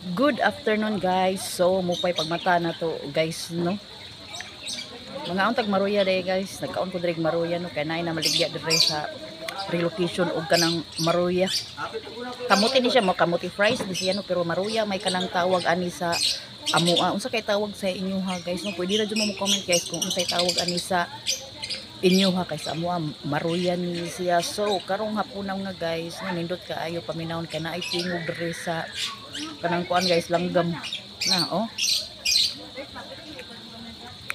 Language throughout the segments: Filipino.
Good afternoon guys. So mupay pagmata na to guys no. Mga untag maruya day guys. Nagkaon ko direk maruya no kay naay na maligya dire sa relocation og kanang maruya. Kamuti ni siya mo kamuti fries ni siya no pero maruya may kanang tawag ani sa amua. Unsa kay tawag sa inyo ha guys no? Pwede ra jud mo comment guys kung unsay tawag ani sa inyo ha kay sa amua maruya ni siya. So karong hapon nga guys no nindot kaayo paminawon kay naay tingog dire sa kanang kuan guys langgam na oh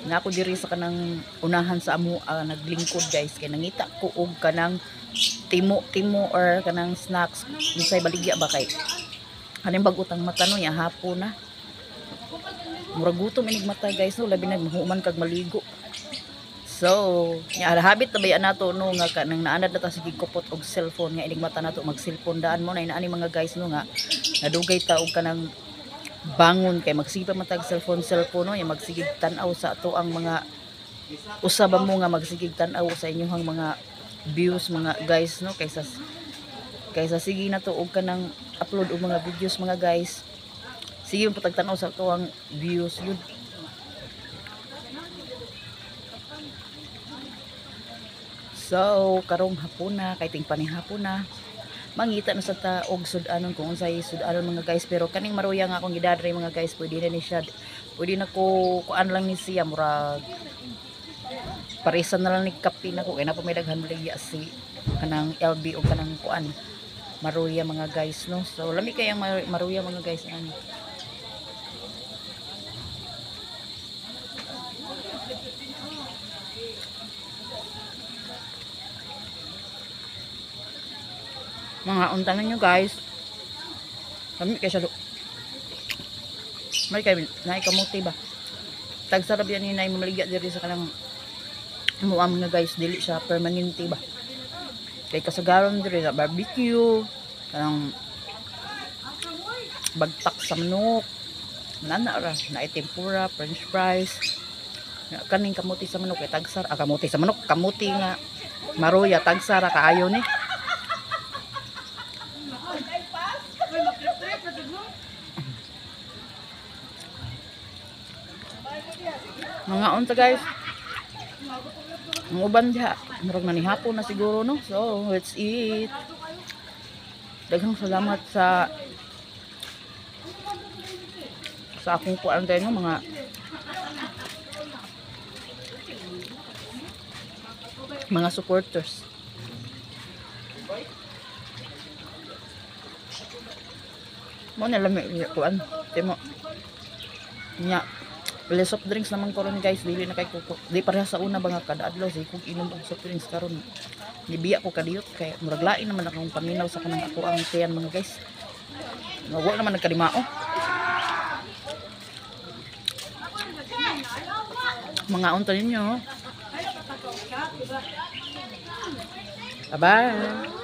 na ako diri sa kanang unahan sa amo naglingkod guys kay nangita ko og kanang timo or kanang snacks bisay baligya ba kay kaning bagutang mata no ya hapon na murag gutom inig mata guys no labi na mahuman kag maligo. So, ya habit na bayan nato no nga kanang naanad na ta sige kupot og cellphone nga inig mata nato mag cellphone daan mo na inaani mga guys no nga nadugay ta og kanang bangon kay magsipa matag cellphone no ya magsigig tan-aw sa ato ang mga usaba mo nga magsigig tan-aw sa inyohang mga views mga guys no kaysa sige na to og kanang upload og mga videos mga guys sige mo patag tan-aw sa ato ang views yun. So karong hapon na kay ting panihapon na mangita na sa ta og sudanon kung unsay sudanon mga guys pero kaning maruya nga akong gidadre mga guys pwede na ni siya pwede na ko kuan lang ni siya murag parisan na lang ni kape na ko kay na pa may daghan maligya si kanang LB o kanang kuan maruya mga guys no. So lami kay ang maruya mga guys ani mga untanan nyo guys lami kay siya may kay naay kamuti ba tagsarap yan ni naay mamaligya diri sa kanang muam nga guys dili siya permanente ba kay kasagaron diri sa barbecue kanang bagpak sa manok nana ra naay tempura french fries kaning kamuti sa manok kay tagsar kamuti sa manok kamuti nga maruya tagsara kaayo ni mga unta guys ang uban diha murag manihapon na siguro no. So let's eat. Daghang salamat sa akong kuan tayo no mga supporters. Mo na lami kuan temo nya soft drinks naman karon guys dili na kay kuko di pareha sa una ba nga kada adlaw say kog inom og soft drinks karon nibiya ko kadiyot kay murag lain naman akong paminaw sa kanang ako ang tiyan mga guys wala naman nagkalimao mga unta ninyo bye bye.